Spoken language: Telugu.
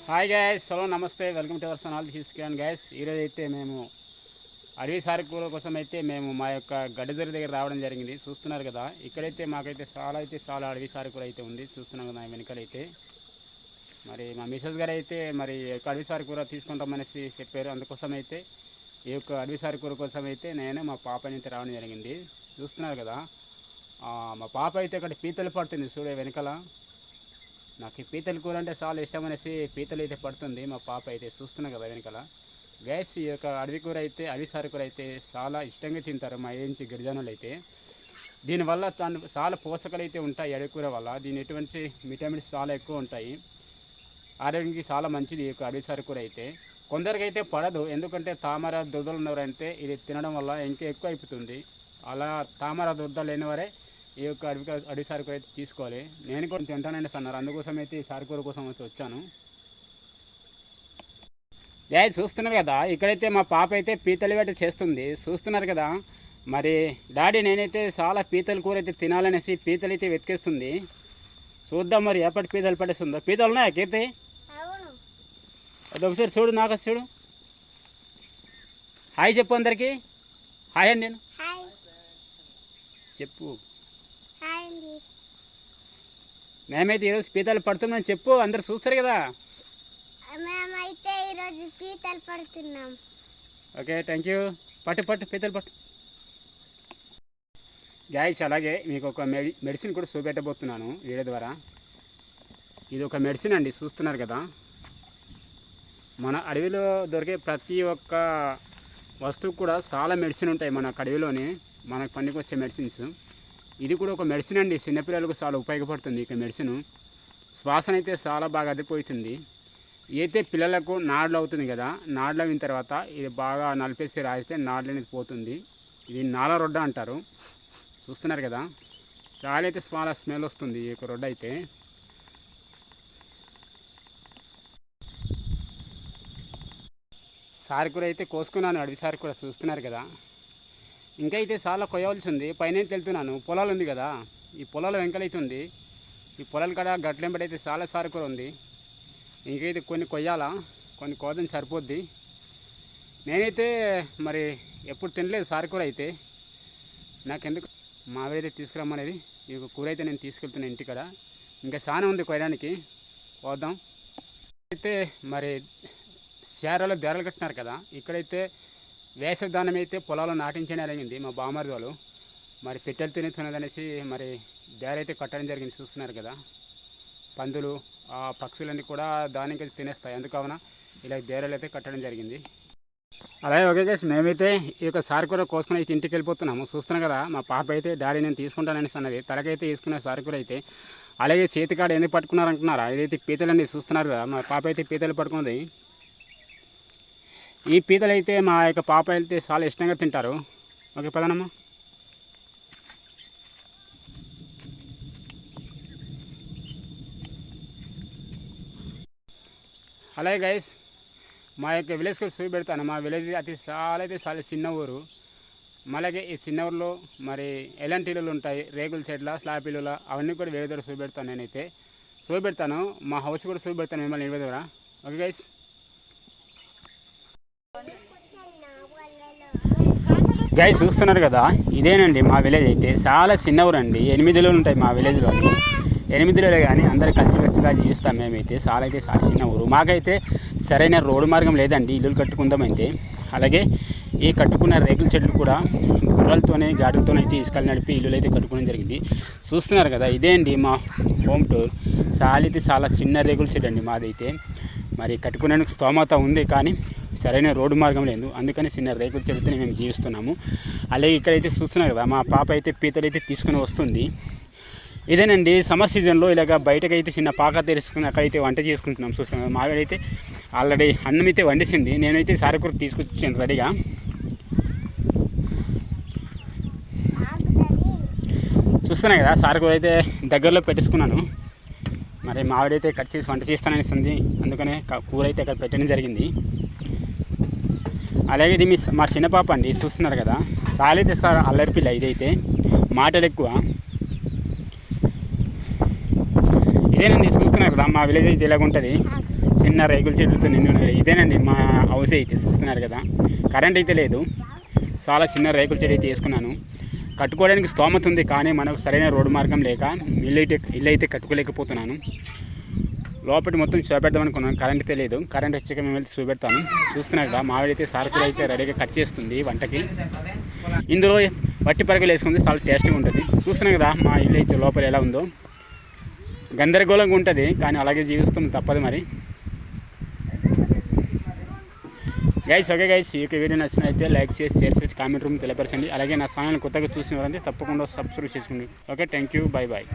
హాయ్ గైస్, హలో నమస్తే, వెల్కమ్ టు అవర్ ఛానల్. తీసుకున్నాను గైస్. ఈరోజు అయితే మేము అడవి సారకూర కోసం అయితే మేము మా యొక్క గడ్డదొరి దగ్గర రావడం జరిగింది. చూస్తున్నారు కదా, ఇక్కడైతే మాకైతే చాలా అడవి సారకూర అయితే ఉంది. చూస్తున్నాం కదా వెనకాలైతే. మరి మా మిసెస్ గారు అయితే మరి అడవి సారకూర తీసుకుంటామనేసి చెప్పారు. అందుకోసం అయితే ఈ యొక్క అడవి సారకూర కోసం అయితే నేను మా పాపని అయితే రావడం జరిగింది. చూస్తున్నారు కదా, మా పాప అయితే అక్కడ పీతలు పడుతుంది చూడే వెనకాల. నాకు ఈ పీతల కూర అంటే చాలా ఇష్టం అనేసి పీతలు అయితే పడుతుంది మా పాప అయితే. చూస్తున్నాం కదా వెనకాల. గ్యాస్ ఈ యొక్క అడవి కూర అయితే అడవి సారకూర అయితే చాలా ఇష్టంగా తింటారు మా ఏంచి గిరిజనులు అయితే. దీనివల్ల చాలా పోషకాలు అయితే ఉంటాయి అడవి కూర వల్ల. దీని ఎటువంటి విటమిన్స్ చాలా ఎక్కువ ఉంటాయి, ఆరోగ్యానికి చాలా మంచిది ఈ యొక్క అడవి సారకూర అయితే. కొందరికి అయితే పడదు, ఎందుకంటే తామర దురదలు ఉన్నవారంటే ఇది తినడం వల్ల ఇంకా ఎక్కువ అయిపోతుంది. అలా తామర దురద లేనివారే ఈ యొక్క అడవి సారకూర అయితే తీసుకోవాలి. నేను కూడా తింటానండి అన్నారు, అందుకోసం అయితే ఈ సారకూర కోసం అయితే వచ్చాను. డాడీ చూస్తున్నారు కదా, ఇక్కడైతే మా పాప అయితే పీతల వేట చేస్తుంది. చూస్తున్నారు కదా, మరి డాడీ నేనైతే చాలా పీతల కూర అయితే తినాలనేసి పీతలు అయితే వెతికేస్తుంది. చూద్దాం మరి ఎప్పటి పీతలు పడేస్తుందో. పీతలు ఉన్నాయా కీర్తి? అది ఒకసారి చూడు, నాకు చూడు. హాయ్ చెప్పు అందరికీ. హాయ్ అండి. నేను చెప్పు. మేమైతే ఈరోజు పీతలు పడుతున్నాం చెప్పు, అందరు చూస్తారు కదా. మేమైతే ఈరోజు పీతలు పడుతున్నాం. Okay, thank you. పట్టు పీతలు పట్టు. గాయస్, అలాగే మీకు ఒక మెడిసిన్ కూడా చూపెట్టబోతున్నాను వీడియో ద్వారా. ఇది ఒక మెడిసిన్ అండి, చూస్తున్నారు కదా. మన అడవిలో దొరికే ప్రతి ఒక్క వస్తువు కూడా చాలా మెడిసిన్ ఉంటాయి మన అడవిలోనే, మనకు పనికి వచ్చే మెడిసిన్స్. ఇది కూడా ఒక మెడిసిన్ అండి, చిన్నపిల్లలకు చాలా ఉపయోగపడుతుంది ఇక మెడిసిన్. శ్వాసన అయితే చాలా బాగా అదిపోతుంది. అయితే పిల్లలకు నాడులు అవుతుంది కదా, నాడులు అయిన తర్వాత ఇది బాగా నలిపేసి రాస్తే నాడులు అనేది పోతుంది. ఇది నాల రొడ్డ అంటారు. చూస్తున్నారు కదా, చాలా అయితే చాలా స్మెల్ వస్తుంది ఈ యొక్క రొడ్డ అయితే. సారకూర అయితే కోసుకున్నాను, అడవి సారకూర. చూస్తున్నారు కదా, ఇంకా అయితే చాలా కొయ్యవలసి ఉంది. పైన వెళ్తున్నాను, పొలాలు ఉంది కదా, ఈ పొలాలు వెంకలైతుంది. ఈ పొలాల కాడ గట్లెంబడి అయితే చాలా సారకూర ఉంది. ఇంకైతే కొన్ని కొయ్యాలా, కొన్ని కోదని సరిపోద్ది. నేనైతే మరి ఎప్పుడు తినలేదు సారకూర అయితే. నాకెందుకు మావైతే తీసుకురమ్మనేది. ఈ కూర అయితే నేను తీసుకెళ్తున్నాను ఇంటికాడ. ఇంకా చాలా ఉంది కొయ్యడానికి, పోద్దాం. అయితే మరి శారలో బేరలు కట్టినారు కదా, ఇక్కడైతే వేసవి దానం అయితే పొలాల్లో నాటించడం జరిగింది మా బామర్ది వాళ్ళు. మరి పెట్టెలు తినేస్తున్నదనేసి మరి బేరైతే కట్టడం జరిగింది. చూస్తున్నారు కదా, పందులు ఆ పక్షులన్నీ కూడా దానికి తినేస్తాయి, అందుకవన ఇలా బేరలు అయితే కట్టడం జరిగింది. అలాగే ఓకే గైస్, మేమైతే ఈ యొక్క సారకూర కోసుకుని అయితే ఇంటికి వెళ్ళిపోతున్నాము. చూస్తున్నాం కదా, మా పాప అయితే డాడీ నేను తీసుకుంటాననేసి అన్నది. తలకైతే తీసుకున్న సారకూర అయితే. అలాగే చేతికాడ ఎందుకు పట్టుకున్నారంటున్నారా, ఇదైతే పీతలండి. చూస్తున్నారు కదా, మా పాప అయితే పీతలు పట్టుకున్నది. ఈ పీతలు అయితే మా యొక్క పాప అయితే చాలా ఇష్టంగా తింటారు. ఓకే పదనమ్మా. అలాగే గైస్, మా యొక్క విలేజ్ కూడా చూపెడతాను. మా విలేజ్ చాలా చిన్న ఊరు. అలాగే ఈ చిన్న ఊరిలో మరి ఎలాంటి ఇల్లులు ఉంటాయి, రేకుల చెట్ల, స్లాబ్ ఇల్లుల, అవన్నీ కూడా వేరే ద్వారా చూపెడతాను. నేనైతే చూపెడతాను, మా హౌస్ కూడా చూపెడతాను మిమ్మల్ని వేరే ద్వారా. Okay guys. గైస్ చూస్తున్నారు కదా, ఇదేనండి మా విలేజ్ అయితే. చాలా చిన్న ఊరు అండి, 8 ఇల్లులు ఉంటాయి మా విలేజ్లో. 8 ఇల్లులే కానీ అందరు కలిసిమెలిసిగా జీవిస్తాం మేమైతే. చాలా చిన్న ఊరు. మాకైతే సరైన రోడ్డు మార్గం లేదండి ఇల్లులు కట్టుకుందామైతే. అలాగే ఈ కట్టుకున్న రేకుల చెట్లు కూడా గుర్రాలతోనే గాడులతోనైతే ఇసుకలు నడిపి ఇల్లులు అయితే కట్టుకోవడం జరిగింది. చూస్తున్నారు కదా, ఇదే అండి మా హోమ్ టూర్. చాలా చిన్న రేకుల చెట్టు అండి మాదైతే. మరి కట్టుకునేందుకు స్తోమత ఉంది, కానీ సరైన రోడ్డు మార్గం లేదు, అందుకని చిన్న రేకుల చెట్టుతో మేము జీవిస్తున్నాము. అలాగే ఇక్కడైతే చూస్తున్నారు కదా, మా పాప అయితే పీతలు అయితే తీసుకుని వస్తుంది. ఇదేనండి సమ్మర్ సీజన్లో ఇలాగ బయటకైతే చిన్న పాక తెరుచుకుని అక్కడైతే వంట చేసుకుంటున్నాం. చూస్తున్నాం, మావిడైతే ఆల్రెడీ అన్నం అయితే వండేసింది. నేనైతే సారకూర తీసుకొచ్చాను రెడీగా. చూస్తున్నాను కదా, సారకూర అయితే దగ్గరలో పెట్టేసుకున్నాను. మరి మావిడైతే కట్ చేసి వంట చేస్తాననిస్తుంది, అందుకనే కూర అయితే అక్కడ పెట్టడం జరిగింది. అలాగే ఇది మా చిన్న పాప అండి. చూస్తున్నారు కదా, చాలా అయితే అల్లరి పిల్ల. ఇదైతే మాటలు ఎక్కువ. ఇదేనండి చూస్తున్నారు కదా, మా విలేజ్ అయితే ఇలాగ ఉంటుంది. చిన్న రేకుల చెట్లతో నిండి ఉన్నది. ఇదేనండి మా హౌస్ అయితే చూస్తున్నారు కదా. కరెంట్ అయితే లేదు, చాలా చిన్న రేకుల చెట్టు అయితే వేసుకున్నాను. కట్టుకోవడానికి స్తోమత ఉంది, కానీ మనకు సరైన రోడ్డు మార్గం లేక ఇల్లు అయితే కట్టుకోలేకపోతున్నాను. లోపలి మొత్తం చూపెడదాం అనుకున్నాను, కరెంట్ అయితే లేదు. కరెంట్ వచ్చాక మేము వెళ్తే చూపెడతాను. చూస్తున్నారు కదా, మావిడైతే సారకులు అయితే రెడీగా కట్ చేస్తుంది వంటకి. ఇందులో వట్టి పరకలు వేసుకుంది, చాలా టేస్ట్గా ఉంటుంది. చూస్తున్నాం కదా మా ఇల్లు అయితే లోపల ఎలా ఉందో. గందరగోళంగా ఉంటుంది, కానీ అలాగే జీవిస్తాం, తప్పదు మరి. గైస్ ఓకే గైస్, ఈ వీడియో నచ్చినైతే లైక్ చేసి షేర్ చేసి కామెంట్ రూమ్ తెలియపరచండి. అలాగే నా ఛానల్ కొత్తగా చూసిన వారంటే తప్పకుండా సబ్స్క్రైబ్ చేసుకోండి. Okay, thank you, bye bye.